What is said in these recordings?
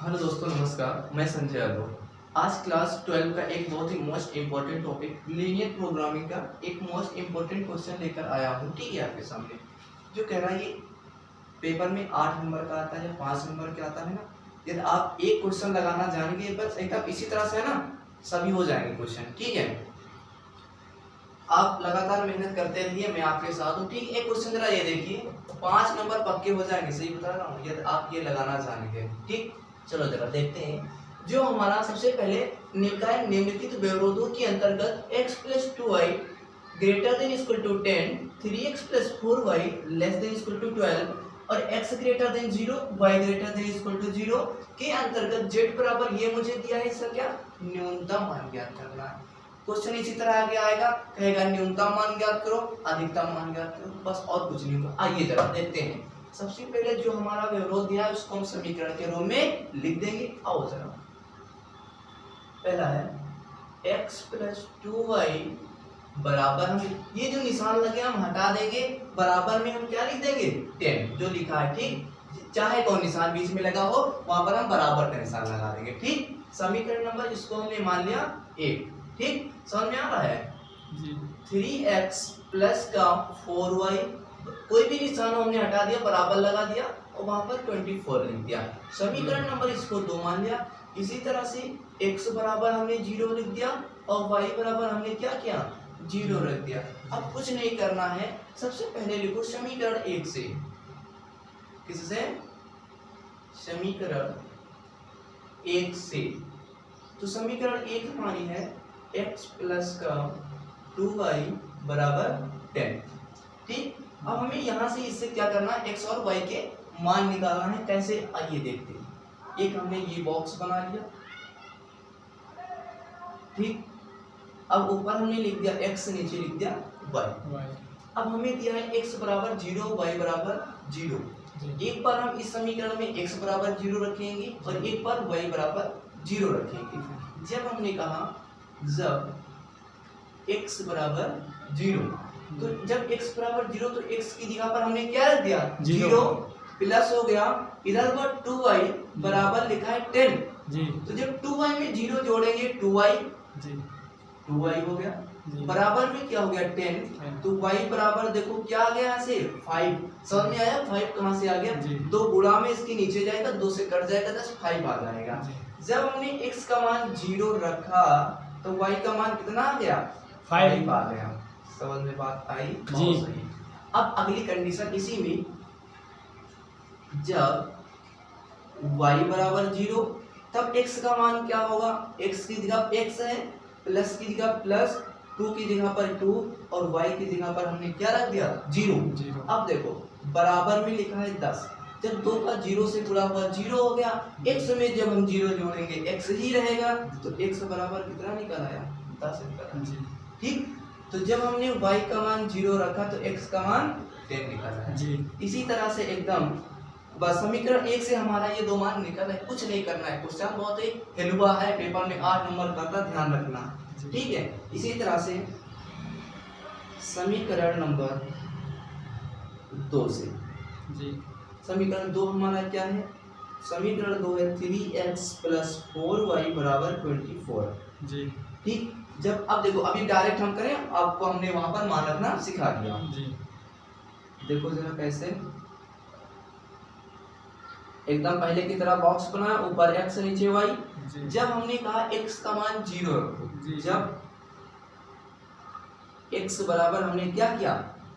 Hello दोस्तों, नमस्कार। मैं संजय यादव। आज क्लास 12 का एक बहुत ही most important topic linear programming का एक मोस्ट इम्पोर्टेंट क्वेश्चन लेकर आया हूँ। ठीक है, आपके सामने जो कह रहा है ये पेपर में 8 नंबर का आता है या 5 नंबर का आता है ना। यदि आप एक क्वेश्चन लगाना जानेंगे बस एकदम इसी तरह से है ना, सभी हो जाएंगे क्वेश्चन। ठीक है, आप लगातार मेहनत करते रहिए, मैं आपके साथ हूँ। ठीक है, एक क्वेश्चन जरा ये देखिए, 5 नंबर पक्के हो जाएंगे, सही बता रहा हूँ, यदि आप ये लगाना जानेंगे। ठीक, चलो जरा देखते हैं। जो हमारा सबसे पहले निकाय निम्नलिखित व्यवरोधों के अंतर्गत x + 2y greater than equal to 10, 3x + 4y less than equal to 12 और x greater than 0, y greater than equal to 0 के अंतर्गत z बराबर ये मुझे दिया है, इसका क्या न्यूनतम मान ज्ञात करना है। क्वेश्चन इसी तरह आगे आएगा, कहेगा न्यूनतम मान ज्ञात करो, अधिकतम मान ज्ञात करो, बस और कुछ नहीं होगा। आइए जरा देखते हैं। सबसे पहले जो हमारा व्यवरोध दिया है उसको हम समीकरण के रूप में लिख देंगे। आओ जरा, पहला है x + 2y बराबर, हम ये जो निशान लगे हम हटा देंगे, बराबर में हम क्या लिख देंगे 10 जो लिखा है। ठीक, चाहे कौन निशान बीच में लगा हो वहां पर हम बराबर का निशान लगा देंगे। ठीक, समीकरण नंबर इसको हमने मान लिया 1। ठीक, समझ में आ रहा है जी। 3x + का 4y, कोई भी निशान हमने हटा दिया, बराबर लगा दिया और वहां पर 24 लिख दिया। समीकरण नंबर इसको 2 मान लिया। इसी तरह से x बराबर हमने 0 लिख दिया और y बराबर हमने क्या किया 0 रख दिया। अब कुछ नहीं करना है, सबसे पहले लिखो समीकरण 1 से। किससे? समीकरण 1 से। तो समीकरण 1 हमारी है x + का 2y बराबर 10। ठीक, अब हमें यहाँ से इससे क्या करना है, x और y के मान निकालना है। कैसे, आइए देखते हैं। एक हमने ये बॉक्स बना लिया। ठीक, अब ऊपर हमने लिख दिया x, नीचे लिख दिया y। अब हमें दिया है x बराबर 0, y बराबर 0। एक बार हम इस समीकरण में x बराबर 0 रखेंगे और एक बार y बराबर 0 रखेंगे। जब हमने कहा जब x बराबर 0, तो जब x बराबर 0 तो x की जगह पर हमने क्या रख दिया 0 प्लस हो गया, इधर पर 2y बराबर लिखा है 10 जी। तो जब 2y में 0 जोड़ेंगे 2y जी, 2y हो गया, बराबर में क्या हो गया 10। तो y बराबर देखो क्या आ गया, ऐसे 5। समझ में आया 5 कहाँ से आ गया, 2 गुणा में इसके नीचे जाएगा, 2 से कट जाएगा, 5 आ जाएगा। जब हमने x का मान 0 रखा तो y का मान कितना आ गया 5 आ गया। समझ में बात आई जी। अब अगली कंडीशन इसी में, जब y बराबर 0 तब x का मान क्या होगा, x की जगह x है, प्लस की जगह प्लस, 2 की जगह पर 2 और y की जगह पर हमने क्या रख दिया 0। अब देखो बराबर में लिखा है 10, जब 2 का 0 से गुणा हुआ 0 हो गया। x में जब हम 0 जोड़ेंगे x ही रहेगा, तो x बराबर कितना निकल आया 10 निकल। ठीक, तो जब हमने y का मान 0 रखा तो x का मान 10 निकल आया जी। इसी तरह से एकदम बस समीकरण 1 से हमारा ये 2 मान निकल है। कुछ नहीं करना है, क्वेश्चन बहुत ही हिलवा है, पेपर में 8 नंबर का था, ध्यान रखना। ठीक है, इसी तरह से समीकरण नंबर 2 से जी। समीकरण 2 हमारा क्या है, समीकरण 2 है 3x + 4y बराबर 24 जी। ठीक, जब अब देखो अभी डायरेक्ट हम करें, आपको हमने वहां पर मान रखना सिखा दिया जी। देखो जरा कैसे, एकदम पहले की तरह बॉक्स बनाया, ऊपर x नीचे y। जब हमने कहा x का मान 0 रखो, जब x बराबर हमने क्या किया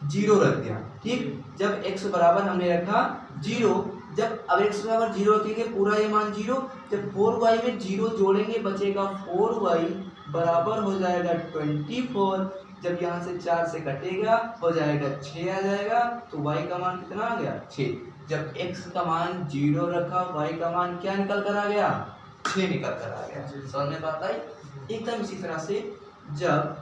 0 रख दिया। ठीक, जब x बराबर हमने रखा 0, जब अब x बराबर 0 रखेंगे पूरा ये मान 0, जब 4y में 0 जोड़ेंगे बचेगा 4y बराबर हो जाएगा 24। जब यहाँ से 4 से कटेगा हो जाएगा 6 आ जाएगा, तो y का मान कितना आ गया 6। जब x का मान 0 रखा, y का मान क्या निकल कर आ गया 6 निकल कर आ गया। समझ में बात आई। एकदम इसी तरह से जब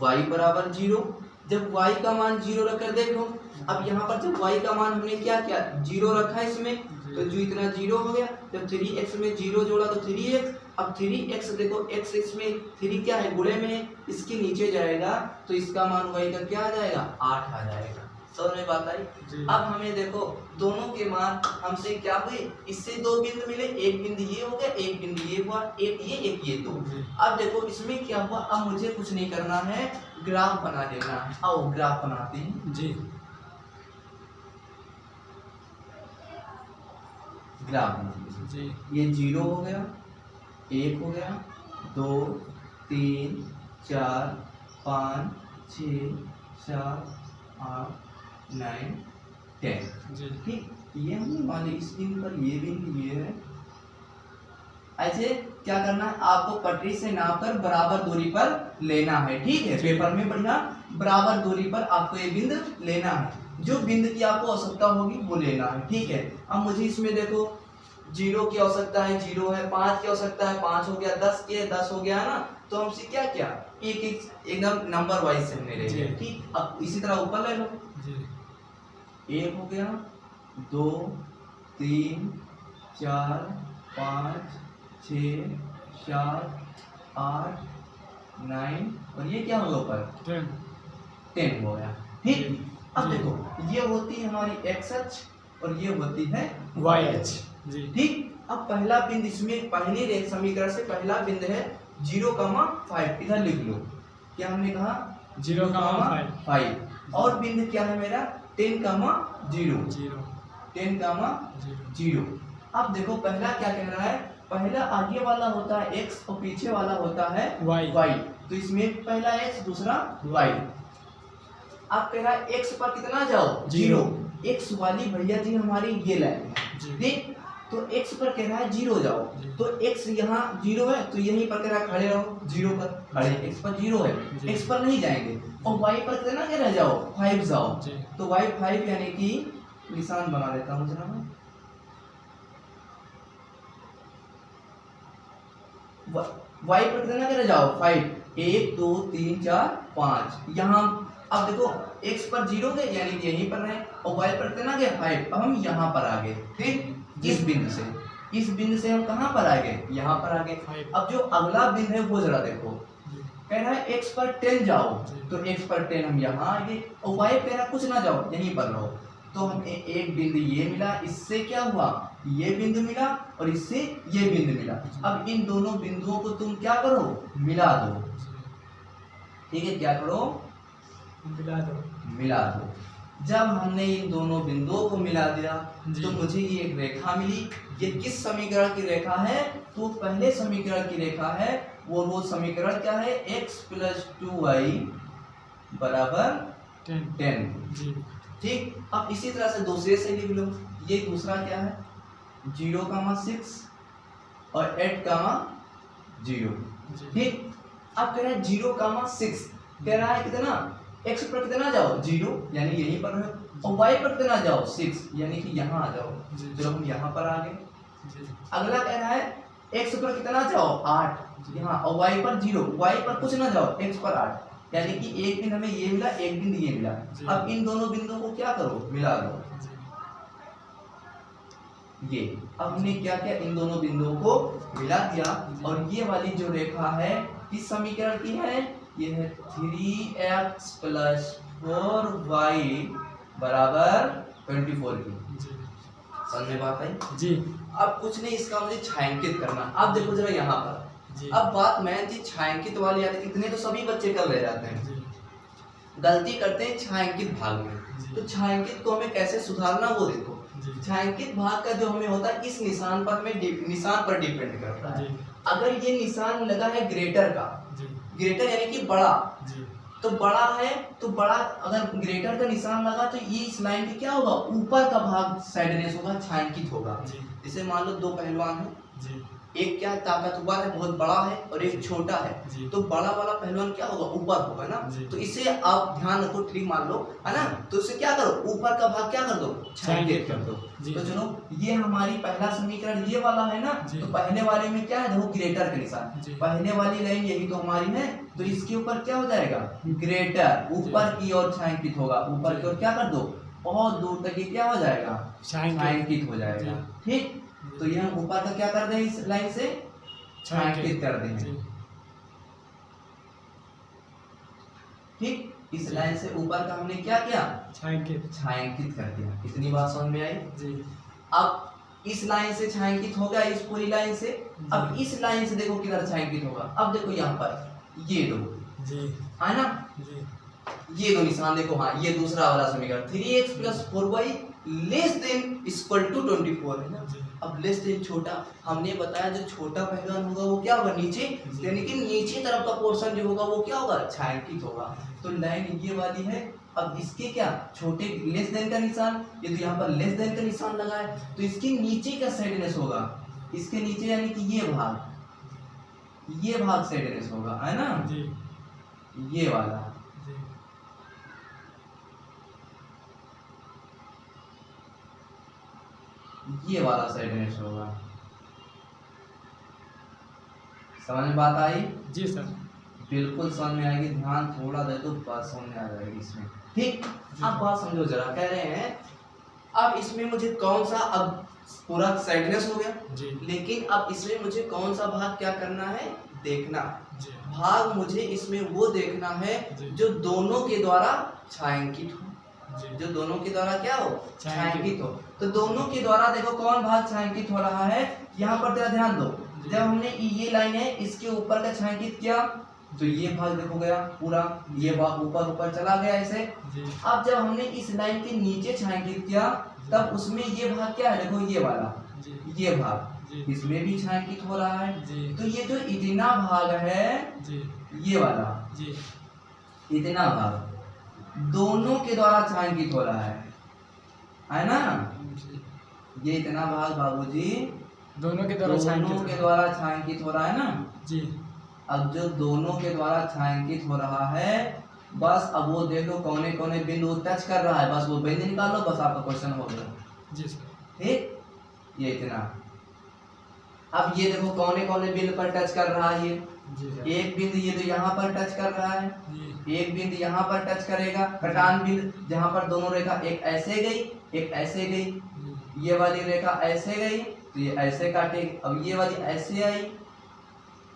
y बराबर 0, जब y का मान 0 रखकर देखो, अब यहाँ पर जब y का मान हमने क्या किया 0 रखा है इसमें, तो जो इतना 0 हो गया। जब 3x में 0 जोड़ा तो 3x, अब 3x देखो x इसमें 3 क्या है गुणे में है, इसके नीचे जाएगा तो इसका मान y का क्या आ जाएगा 8 आ जाएगा। समझ में बात आई। अब हमें देखो दोनों के मान हमसे क्या हुए, इससे दो बिंदु मिले, एक बिंदु ये हो गया, एक बिंदु ये हुआ, एक ये दो। अब देखो इसमें क्या हुआ, अब मुझे कुछ नहीं करना है, ग्राफ बना देना है। आओ ग्राफ बनाते हैं जी। ग्राफ बनाते जी। ये 0 हो गया, 1 हो गया, 2 3 4 5 6 7 8 9 10 ठीक। ये हमने मान ली इस बिंदु पर ये बिंदु ये है। ऐसे क्या करना है, आपको पटरी से नापकर बराबर दूरी पर लेना है, ठीक है। पेपर में बढ़िया बराबर दूरी पर आपको ये बिंदु लेना है, जो बिंदु की आपको आवश्यकता होगी वो लेना है, ठीक है। अब मुझे इसमें देखो 0 की आवश्यकता है, 0 है, 5 की आवश्यकता है, 5 हो गया, 10 के 10 हो गया ना, तो हमसे क्या किया, एक एकदम नंबर वाइज से हमने ले लिया, ठीक। अब इसी तरह ऊपर ले लो, 1 हो गया, 2 3 4 5 6 7 8 9 और ये क्या होगा ऊपर 10 हो गया, ठीक। अब देखो ये होती है हमारी x अक्ष और ये होती है y अक्ष, ठीक। अब पहला बिंदु इसमें पहले समीकरण से पहला बिंदु है 0,5, इधर लिख लो, क्या हमने कहा 0,5 और बिंदु क्या है मेरा 10,0 10,0। अब देखो पहला क्या कह रहा है, पहला आगे वाला होता है x और पीछे वाला होता है y, तो इसमें पहला x दूसरा y। अब कह रहा है x पर कितना जाओ 0, x वाली भैया जी हमारी ये लाइन है, ठीक। तो x पर कह रहा है 0 जाओ, तो x यहाँ 0 है, तो यहीं पर कह रहा है खड़े रहो 0 पर खड़े, x पर 0 है, x पर नहीं जाएंगे। और y पर कितना कह रहा जाओ 5 जाओ, तो y 5 यानी कि निशान बना देता हूँ जनाब, y पर कितना कह रहा जाओ 5, 1 2 3 4 5 यहाँ। अब देखो x पर 0 गए यानी कि यहीं पर रहे, और y पर कितना गया 5, अब हम यहाँ पर आ गए, ठीक। इस बिंदु से हम कहाँ पर आ गए, यहाँ पर आ गए। अब जो अगला बिंदु है वो जरा देखो, कह रहा है x पर 10 जाओ, तो x पर 10 हम यहाँ आ गए, और y कह रहा कुछ ना जाओ यहीं पर रहो, तो हमें एक बिंदु ये मिला, इससे क्या हुआ ये बिंदु मिला और इससे ये बिंदु मिला। अब इन दोनों बिंदुओं को तुम क्या करो मिला दो, ठीक है, क्या करो मिला दो। जब हमने इन दोनों बिंदुओं को मिला दिया तो मुझे ये एक रेखा मिली। ये किस समीकरण की रेखा है, तो पहले समीकरण की रेखा है, वो समीकरण क्या है x + 2y = 10, ठीक। अब इसी तरह से दूसरे से लिख लो, ये दूसरा क्या है 0,6 और 8,0, ठीक। अब कह रहा है 0,6, कह रहा है कितना x पर कितना जाओ 0 यानी यहीं पर है, और y पर कितना जाओ 6 यानी कि यहाँ आ जाओ, जो हम यहाँ पर आ गए। अगला कह रहा है x पर कितना जाओ 8 यहाँ, और y पर 0, y पर कुछ ना जाओ, x पर 8 यानी कि एक बिंदु हमें ये मिला, एक बिंदु ये मिला। अब इन दोनों बिंदुओं को क्या करो मिला दो, ये अब हमने क्या किया इन दोनों बिंदुओं को मिला दिया। और ये वाली जो रेखा है किस समीकरण की है, ये है 3x + 4y = 24 की। समझ में बात आई जी। अब कुछ नहीं, इसका मुझे छायांकित करना। अब देखो जरा यहाँ पर, अब बात मैं थी छायांकित वाली आती, इतने तो सभी बच्चे कर ले जाते हैं, गलती करते हैं छायांकित भाग में। तो छायांकित को हमें कैसे सुधारना वो देखो। छायांकित भाग का जो हमें होता है इस निशान पर हमें निशान पर डिपेंड करता है। अगर ये निशान लगा है ग्रेटर का, ग्रेटर यानी कि बड़ा, तो बड़ा है तो बड़ा, अगर ग्रेटर का निशान लगा तो ये इस लाइन की क्या होगा ऊपर का भाग साइडनेस होगा, छायांकित होगा। जैसे मान लो दो पहलवान है, एक क्या ताकतवर है बहुत बड़ा है और एक छोटा है, तो बड़ा वाला पहलवान क्या होगा ऊपर होगा ना, तो इसे आप ध्यान रखो, ट्रिक मान लो है ना, तो इसे क्या करो ऊपर का भाग क्या कर दो छायांकित कर दो। तो चलो ये हमारी पहला समीकरण ये वाला है ना, तो पहले वाले में क्या है देखो ग्रेटर का निशान, पहले वाली लाइन यही तो हमारी है, तो इसके ऊपर क्या हो जाएगा ग्रेटर, ऊपर की ओर छायांकित होगा, ऊपर की ओर क्या कर दो बहुत दूर तक ये क्या हो जाएगा छायांकित हो जाएगा, ठीक। तो ये हम ऊपर का क्या कर दें इस लाइन से छायांकित कर देंगे, ठीक। इस लाइन से ऊपर का हमने क्या किया, छायांकित कर दिया। इतनी बात समझ में आई जी। अब इस लाइन से छायांकित होगा, इस पूरी लाइन से। अब इस लाइन से देखो किधर छायांकित होगा, अब देखो यहाँ पर ये दो जी है ना जी ये दो निशान देखो। हाँ ये दूसरा वाला समीकरण 3x + 4y less than equal to 24 है ना। अब लेस देन छोटा, हमने बताया जो छोटा पैमाना होगा वो क्या होगा, नीचे, यानी कि नीचे तरफ का पोर्शन जो होगा वो क्या होगा, छायांकित होगा। तो लाइन ये वाली है। अब इसके क्या छोटे लेस देन का निशान, ये तो यहाँ पर लेस देन का निशान लगा है, तो इसके नीचे का साइडनेस होगा, इसके नीचे यानी कि ये भाग साइडनेस होगा, है ना जी। ये वाला जी। ये वाला साइडनेस होगा। समझ में बात आई? जी सर बिल्कुल समझ में आएगी, ध्यान थोड़ा दे तो बात समझ में आ जाएगी इसमें। ठीक, अब बात समझो जरा। कह रहे हैं अब इसमें मुझे कौन सा, अब पूरा साइडनेस हो गया जी। लेकिन अब इसमें मुझे कौन सा भाग क्या करना है, देखना जी। भाग मुझे इसमें वो देखना है जो दोनों के द्वारा छायांकित हो, जो दोनों के द्वारा क्या हो, छायांकित हो। तो दोनों के द्वारा देखो कौन भाग छायांकित हो रहा है, यहाँ पर तेरा ध्यान दो। जब हमने ये लाइन है इसके ऊपर का छायांकित किया तो ये भाग देखो गया पूरा, ये भाग ऊपर ऊपर चला गया ऐसे। अब जब हमने इस लाइन के नीचे छायांकित किया तब उसमें ये भाग क्या है, देखो ये वाला, ये भाग इसमें भी छायांकित हो रहा है। तो ये जो इतना भाग है ये वाला, इतना भाग दोनों के द्वारा छायांकित हो रहा है ना। ये इतना भाग बाबूजी दोनों के द्वारा छायांकित हो रहा है ना जी। अब जो दोनों के द्वारा छायांकित हो रहा है, बस अब वो देखो कौने कौने बिंदु टच कर रहा है, बस वो बिंदु निकालो, बस आपका क्वेश्चन हो गया। जी सर। ठीक, ये इतना। अब ये देखो कौने कौने बिंदु पर टच कर रहा है, ये एक बिंदु ये तो यहाँ पर टच कर रहा है, एक बिंदु यहाँ पर टच करेगा, कटान बिंदु जहाँ पर दोनों रेखा एक ऐसे गई एक ऐसे गई, ये वाली रेखा ऐसे गई तो ये ऐसे काटेगी, अब ये वाली ऐसे आई,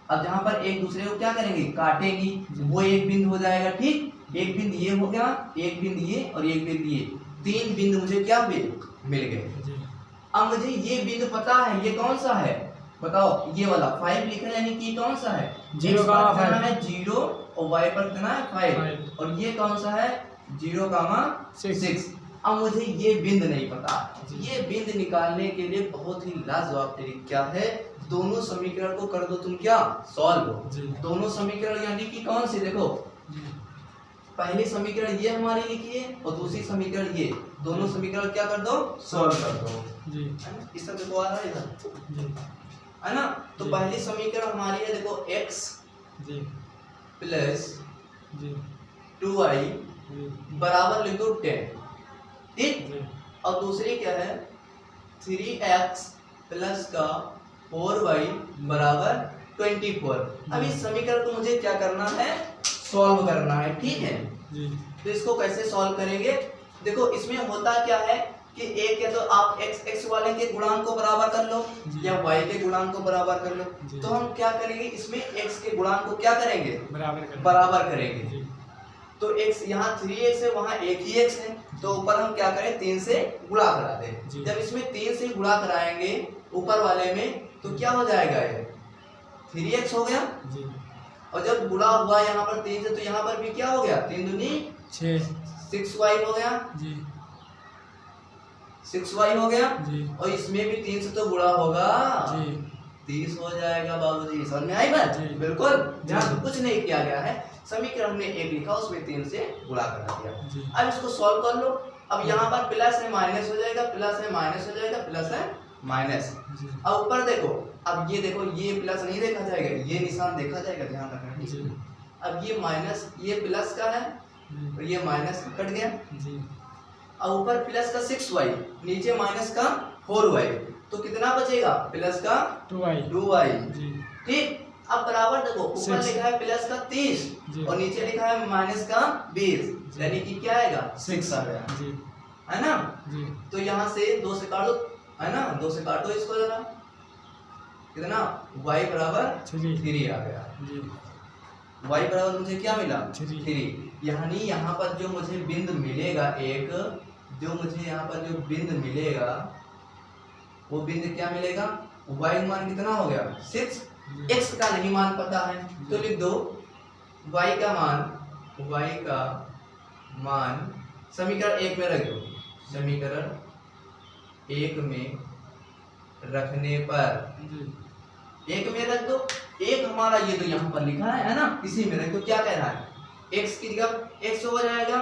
अब जहाँ पर एक दूसरे को क्या करेंगे, काटेंगी, वो एक बिंदु हो जाएगा। ठीक, एक बिंदु ये हो गया, एक बिंदु ये और एक बिंदु ये, तीन बिंदु मुझे क्या मिल गए। अब मुझे ये बिंदु पता है, ये कौन सा है बताओ, ये वाला 5 लिखा है, यानी कि कौन सा है, 0 है 0 और y पर कितना है 5, और ये कौन सा है 0,6। अब मुझे ये बिंदु नहीं पता, ये बिंदु निकालने के लिए बहुत ही लाजवाब तरीका क्या है, दोनों समीकरण को कर दो तुम क्या, सॉल्व। दोनों समीकरण यानी कि कौन से, देखो पहली समीकरण ये हमारी लिखी है और दूसरी समीकरण ये, दोनों समीकरण क्या कर दो, सॉल्व कर दो जी। इस तरह देखो आ रहा है इधर, है ना। तो पहली समीकरण हमारी है देखो x प्लस 2y बराबर लिख दो 10। ठीक, और दूसरी क्या है 3x प्लस का 4y बराबर 24। अब इस समीकरण को मुझे क्या करना है, सॉल्व करना है। ठीक है, तो इसको कैसे सॉल्व करेंगे, देखो इसमें होता क्या है कि एक या तो आप x वाले के गुणांक को बराबर कर लो या y के गुणांक को बराबर कर लो। तो हम क्या करेंगे, इसमें x के गुणांक को क्या करेंगे, बराबर करेंगे। तो x यहाँ 3x है, वहाँ एक ही x है, तो ऊपर हम क्या करें 3 से गुणा करा दें। जब इसमें 3 से गुणा कराएंगे ऊपर वाले में तो क्या हो जाएगा, ये 3x हो गया, और जब गुणा हुआ यहाँ पर 3 से तो यहाँ पर भी क्या हो गया, 3 दूनी 6y हो गया, 6y हो गया, और इसमें भी 3 से तो गुणा होगा 30 हो जाएगा। बाबूजी समझ में आई बात, बिल्कुल ध्यान, कुछ नहीं किया गया है, समीकरण में एक लिखा उसमें 3 से गुणा करा दिया। अब इसको सॉल्व कर लो, अब यहाँ पर प्लस है माइनस हो जाएगा, प्लस है माइनस हो जाएगा, प्लस है माइनस। अब ऊपर देखो, अब ये देखो ये प्लस नहीं देखा जाएगा, ये निशान देखा जाएगा, ध्यान रखना। अब ये माइनस, ये प्लस का है और ये माइनस कट गया, अब ऊपर प्लस का 6y, नीचे माइनस का 4y, तो कितना बचेगा, प्लस का 2y। ठीक, अब बराबर देखो, ऊपर लिखा है प्लस का 30 और नीचे लिखा है माइनस का 20, यानी कि क्या आएगा 6 आ गया, है ना। तो यहाँ से 2 से काटो, है ना, 2 से काटो इसको जरा, कितना y बराबर 3 आ गया। y बराबर मुझे क्या मिला 3। यानी यहाँ पर जो मुझे बिंदु मिलेगा एक, जो मुझे यहाँ पर जो बिंदु मिलेगा वो बिंदु क्या मिलेगा, y मान कितना हो गया 6, x का नहीं मान पता है तो लिख दो y का मान समीकरण 1 में रख दो, समीकरण 1 में रखने पर 1 में रख दो, एक हमारा ये तो यहाँ पर लिखा है ना, इसी में रख दो। क्या कह रहा है, x की जगह x हो जाएगा,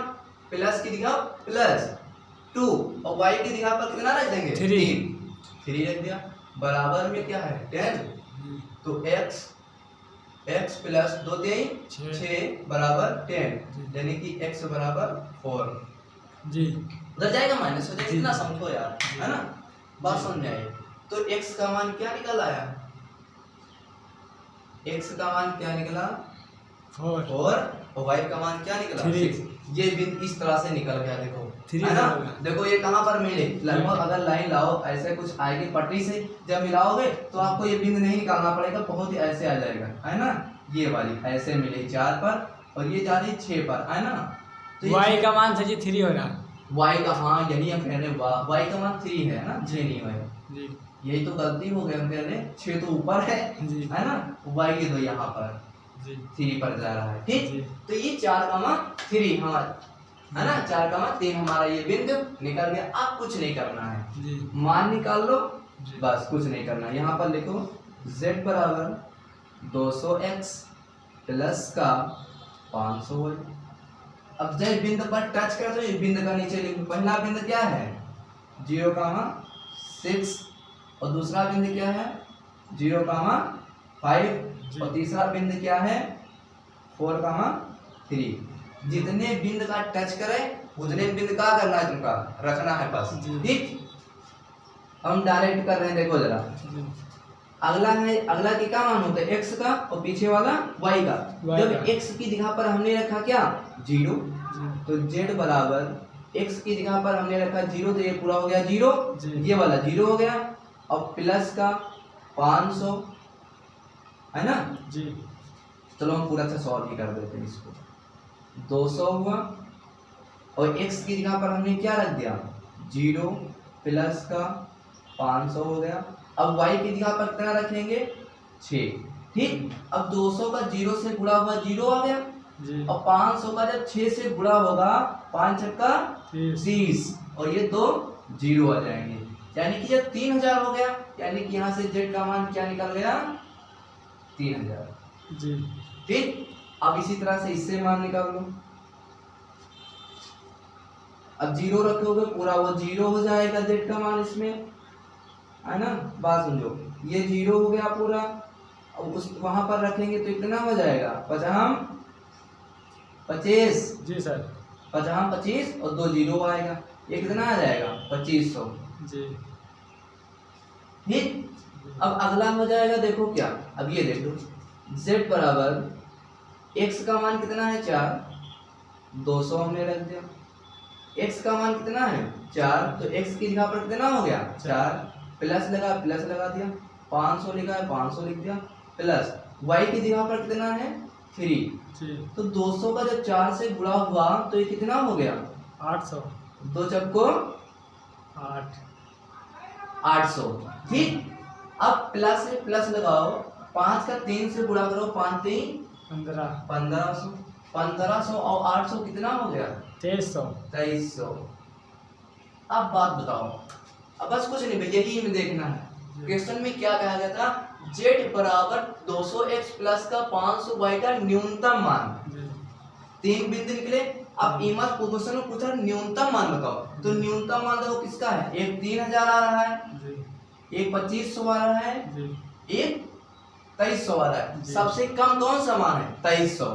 प्लस की जगह प्लस 2 और y की जगह पर कितना रख देंगे 3 रख दिया, बराबर में क्या है 10, तो x प्लस 2 3 6 बराबर 10, यानी कि x बराबर 4 जी। उधर जाएगा माइनस हो जाएगा, इतना समझो यार, है ना, बात समझ में आई। तो x का मान क्या निकल आया, x का मान क्या निकला 4 और y का मान क्या निकला 6। ये बिंदु इस तरह से निकल गया, देखो है ना, देखो ये कहाँ पर मिले, लगभग अगर लाइन लाओ ऐसे कुछ आएगी पटरी से, जब मिलाओगे तो आपको ये बिंदु नहीं निकालना पड़ेगा, बहुत ही ऐसे आ जाएगा, है ना, ये वाली ऐसे मिले 4 पर और ये जा रही 6 पर, है ना। तो y का मान सर जी 3 हो रहा, y का, हाँ यही हम कह रहे हैं, y का मान 3 है ना, 6 नहीं है जी, यही तो गलती हो गई, हम कह रहे 6 तो ऊपर है ना, y के दो यहाँ पर 3 पर जा रहा है, ठीक। तो ये 4 का मान 3, हाँ है ना, 4 का मान 3 हमारा ये बिंदु निकल गया। आप कुछ नहीं करना है, मान निकाल लो बस, कुछ नहीं करना। यहाँ पर लिखो z बराबर 200x प्लस का 500y। अब जब बिंदु पर टच कर दो, इस बिंदु का नीचे लिखो, पहला बिंदु क्या है 0,6 और दूसरा बिंदु क्या है 0,5 और तीसरा बिंदु क्या है 4,3। जितने बिंदु का टच करे उतने बिंदु का करना है, तुमका रखना है बस, ठीक। हम डायरेक्ट कर रहे हैं, देखो जरा, अगला है, अगला की क्या मान होता है x का और पीछे वाला y का। जब x की जगह पर हमने रखा क्या 0, तो z बराबर x की जगह पर हमने रखा 0, तो ये पूरा हो गया 0, ये वाला 0 हो गया, और प्लस का 500 है ना जी। चलो हम पूरा अच्छा सॉल्व ही कर देते हैं इसको। 200 हुआ और x की जगह पर हमने क्या रख दिया 0 प्लस का 500 हो गया। अब y की जगह पर कितना रखेंगे 6, ठीक। अब 200 का 0 से गुणा हुआ 0 आ गया जी। और 500 का जब 6 से गुणा होगा 5 छक्का 30 और ये 2 0 आ जाएंगे, यानी कि जब 3000 हो गया, यानी कि यहाँ से z का मान क्या निकल गया 3000 जी, ठीक। अब इसी तरह से इससे मान निकाल लो। अब 0 रखोगे पूरा वो 0 हो जाएगा z का मान इसमें, है ना, बात समझो, ये 0 हो गया पूरा, और उस वहां पर रखेंगे तो इतना हो जाएगा 25 जी सर, 25 और 2 0 आएगा, ये कितना आ जाएगा 2500 जी, ठीक। अब अगला हो जाएगा, देखो क्या, अब ये देखो z बराबर x का मान कितना है 4, 200 हमने रख दिया, x का मान कितना है 4, तो x की जगह पर कितना हो गया 4, प्लस लगा दिया, 500 लिखा है 500 लिख दिया, प्लस y की जगह पर कितना है 3, तो 200 का जब 4 से गुणा हुआ तो ये कितना हो गया 800, 2 चक्को 800, ठीक। अब प्लस से प्लस लगाओ, 5 का 3 से गुणा करो, 5 3 1500, 1500 और 800 कितना हो गया 2300। अब बात बताओ, अब बस कुछ नहीं भैया, यही हमें देखना है क्वेश्चन में क्या कहा गया था, z बराबर 200x प्लस का 500y का न्यूनतम मान, 3 बिंदु निकले। अब इमस क्वेश्चन में पूछा न्यूनतम मान बताओ, तो न्यूनतम मान देखो किसका है, एक 3000 आ रहा है, एक 2500 आ रहा है, एक 2300 आ रहा है, सबसे कम कौन सा मान है 2300,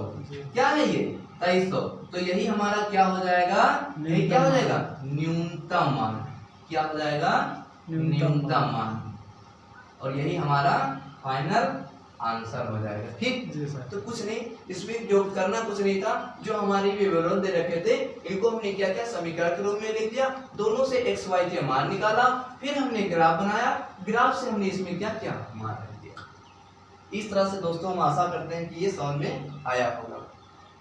क्या है ये 2300, तो यही हमारा क्या हो जाएगा, यही क्या हो जाएगा न्यूनतम मान, क्या हो जाएगा न्यूनतम मान, और यही हमारा फाइनल आंसर हो जाएगा, ठीक। तो कुछ नहीं, इसमें जो करना कुछ नहीं था, जो हमारे विवरण दे रखे थे इनको हमने क्या किया समीकरण के रूप में लिख दिया, दोनों से x y के मान निकाला, फिर हमने ग्राफ बनाया, ग्राफ से हमने इसमें क्या किया मान रख दिया। इस तरह से दोस्तों हम आशा करते हैं कि ये समझ में आया होगा।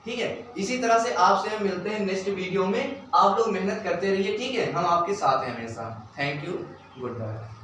ठीक है, इसी तरह से आपसे हम मिलते हैं नेक्स्ट वीडियो में। आप लोग मेहनत करते रहिए, ठीक है, हम आपके साथ हैं हमेशा। Thank you, good bye.